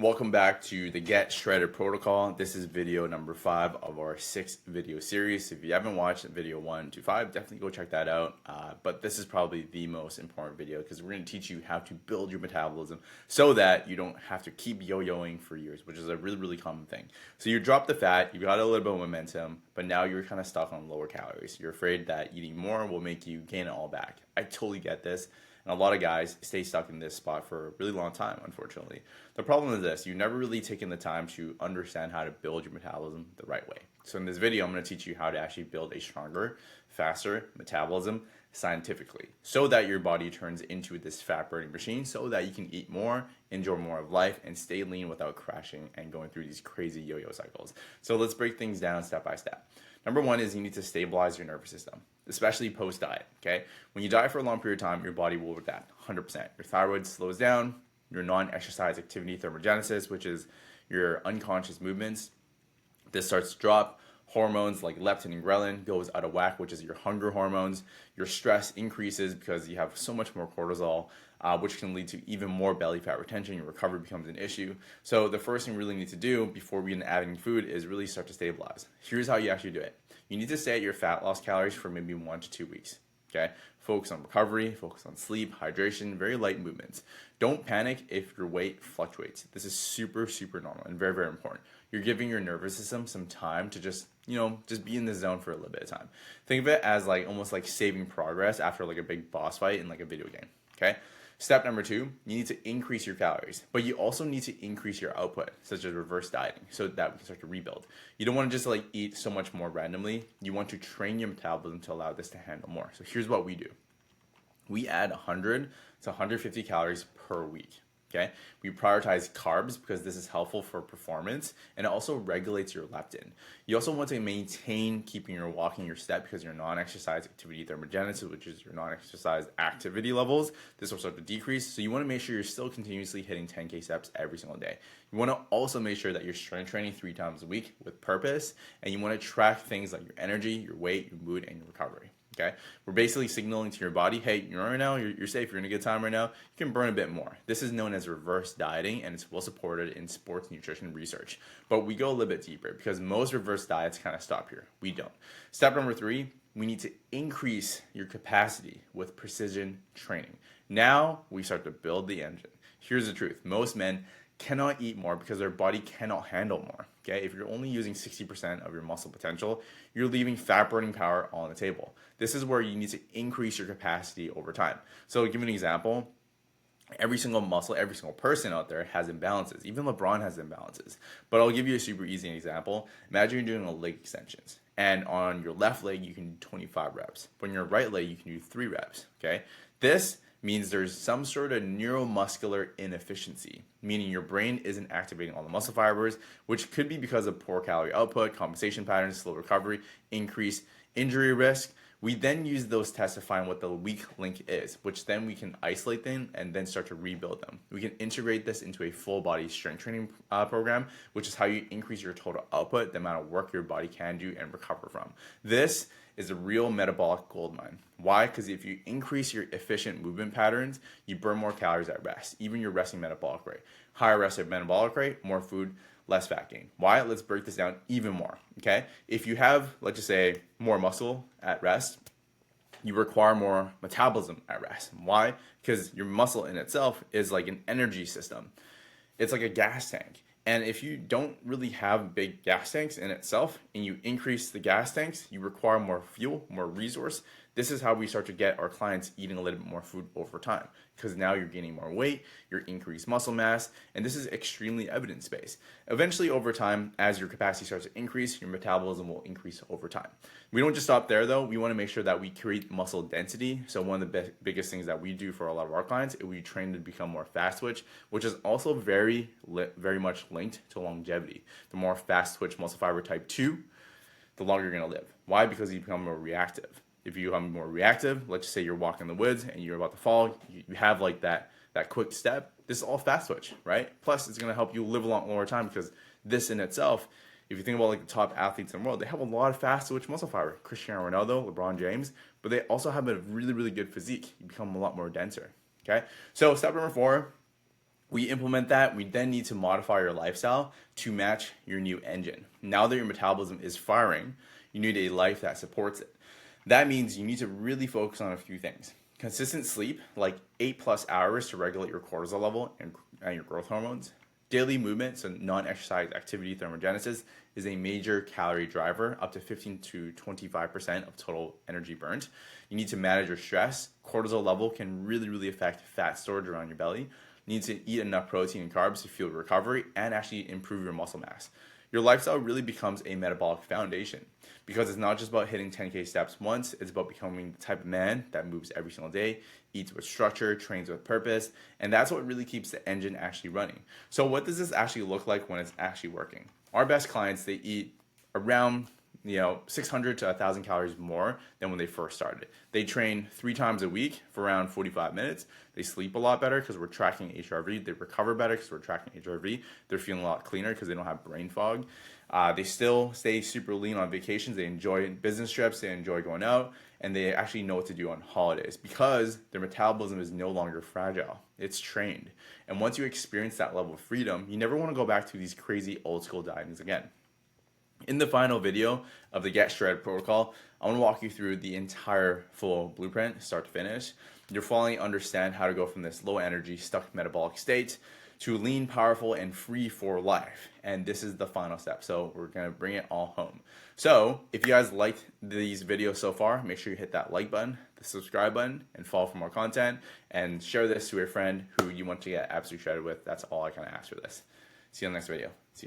Welcome back to the Get Shredded Protocol. This is video number 5 of our 6 video series. If you haven't watched video 1 to 5, definitely go check that out. But this is probably the most important video because we're going to teach you how to build your metabolism so that you don't have to keep yo-yoing for years, which is a really, really common thing. So you drop the fat, you got a little bit of momentum, but now you're kind of stuck on lower calories. You're afraid that eating more will make you gain it all back. I totally get this. And a lot of guys stay stuck in this spot for a really long time, unfortunately. The problem is this: you've never really taken the time to understand how to build your metabolism the right way. So in this video, I'm going to teach you how to actually build a stronger, faster metabolism scientifically so that your body turns into this fat burning machine so that you can eat more, enjoy more of life, and stay lean without crashing and going through these crazy yo-yo cycles. So let's break things down step by step. Number one is you need to stabilize your nervous system, especially post-diet, okay? When you diet for a long period of time, your body will adapt 100%. Your thyroid slows down, your non-exercise activity thermogenesis, which is your unconscious movements, this starts to drop. Hormones like leptin and ghrelin goes out of whack, which is your hunger hormones. Your stress increases because you have so much more cortisol, which can lead to even more belly fat retention. Your recovery becomes an issue. So the first thing we really need to do before we begin adding food is really start to stabilize. Here's how you actually do it. You need to stay at your fat loss calories for maybe 1 to 2 weeks. Okay, focus on recovery, focus on sleep, hydration, very light movements. Don't panic if your weight fluctuates. This is super, super normal and very, very important. You're giving your nervous system some time to just be in the zone for a little bit of time. Think of it as like almost like saving progress after like a big boss fight in like a video game. Okay. Step number 2, you need to increase your calories, but you also need to increase your output, such as reverse dieting, so that we can start to rebuild. You don't want to just like eat so much more randomly. You want to train your metabolism to allow this to handle more. So here's what we do. We add 100 to 150 calories per week. Okay, we prioritize carbs because this is helpful for performance and it also regulates your leptin. You also want to maintain keeping your walking your step because your non-exercise activity thermogenesis, which is your non-exercise activity levels, this will start to decrease. So you want to make sure you're still continuously hitting 10K steps every single day. You want to also make sure that you're strength training 3 times a week with purpose, and you want to track things like your energy, your weight, your mood, and your recovery. Okay, we're basically signaling to your body, hey, you're right now, you're safe, you're in a good time right now, you can burn a bit more. This is known as reverse dieting, and it's well supported in sports nutrition research. But we go a little bit deeper because most reverse diets kind of stop here. We don't. Step number 3, we need to increase your capacity with precision training. Now we start to build the engine. Here's the truth: most men cannot eat more because their body cannot handle more. Okay, if you're only using 60% of your muscle potential, you're leaving fat burning power on the table. This is where you need to increase your capacity over time. So to give an example, every single muscle, every single person out there has imbalances. Even LeBron has imbalances. But I'll give you a super easy example. Imagine you're doing a leg extensions, and on your left leg you can do 25 reps. But on your right leg you can do 3 reps. Okay, this means there's some sort of neuromuscular inefficiency, meaning your brain isn't activating all the muscle fibers, which could be because of poor calorie output, compensation patterns, slow recovery, increased injury risk. We then use those tests to find what the weak link is, which then we can isolate them and then start to rebuild them. We can integrate this into a full body strength training program, which is how you increase your total output, the amount of work your body can do and recover from. This is a real metabolic gold mine. Why? Because if you increase your efficient movement patterns, you burn more calories at rest, even your resting metabolic rate. Higher resting metabolic rate, more food, less fat gain. Why? Let's break this down even more, okay? If you have, let's just say, more muscle at rest, you require more metabolism at rest. Why? Because your muscle in itself is like an energy system. It's like a gas tank. And if you don't really have big gas tanks in itself and you increase the gas tanks, you require more fuel, more resource. This is how we start to get our clients eating a little bit more food over time, because now you're gaining more weight, you're increased muscle mass, and this is extremely evidence-based. Eventually, over time, as your capacity starts to increase, your metabolism will increase over time. We don't just stop there, though. We want to make sure that we create muscle density. So one of the biggest things that we do for a lot of our clients is we train to become more fast twitch, which is also very much linked to longevity. The more fast twitch muscle fiber type 2, the longer you're going to live. Why? Because you become more reactive. If you become more reactive, let's just say you're walking in the woods and you're about to fall, you have like that quick step. This is all fast twitch, right? Plus, it's going to help you live a lot more time because this in itself, if you think about like the top athletes in the world, they have a lot of fast twitch muscle fiber. Cristiano Ronaldo, LeBron James, but they also have a really, really good physique. You become a lot more denser, okay? So step number 4, We implement that. We then need to modify your lifestyle to match your new engine. Now that your metabolism is firing, you need a life that supports it. That means you need to really focus on a few things. Consistent sleep, like 8+ hours to regulate your cortisol level and your growth hormones. Daily movement, so non-exercise activity thermogenesis, is a major calorie driver, up to 15 to 25% of total energy burnt. You need to manage your stress. Cortisol level can really affect fat storage around your belly. You need to eat enough protein and carbs to fuel recovery and actually improve your muscle mass. Your lifestyle really becomes a metabolic foundation because it's not just about hitting 10K steps once, it's about becoming the type of man that moves every single day, eats with structure, trains with purpose, and that's what really keeps the engine actually running. So what does this actually look like when it's actually working? Our best clients, they eat around 600 to 1,000 calories more than when they first started. They train 3 times a week for around 45 minutes. They sleep a lot better because we're tracking HRV. They recover better because we're tracking HRV. They're feeling a lot cleaner because they don't have brain fog. They still stay super lean on vacations. They enjoy business trips. They enjoy going out. And they actually know what to do on holidays because their metabolism is no longer fragile. It's trained. And once you experience that level of freedom, you never want to go back to these crazy old school diets again. In the final video of the Get Shredded protocol, I want to walk you through the entire full blueprint, start to finish. You'll finally understand how to go from this low energy, stuck metabolic state to lean, powerful, and free for life. And this is the final step. So we're going to bring it all home. So if you guys liked these videos so far, make sure you hit that like button, the subscribe button, and follow for more content. And share this to a friend who you want to get absolutely shredded with. That's all I kind of ask for this. See you on the next video. See you.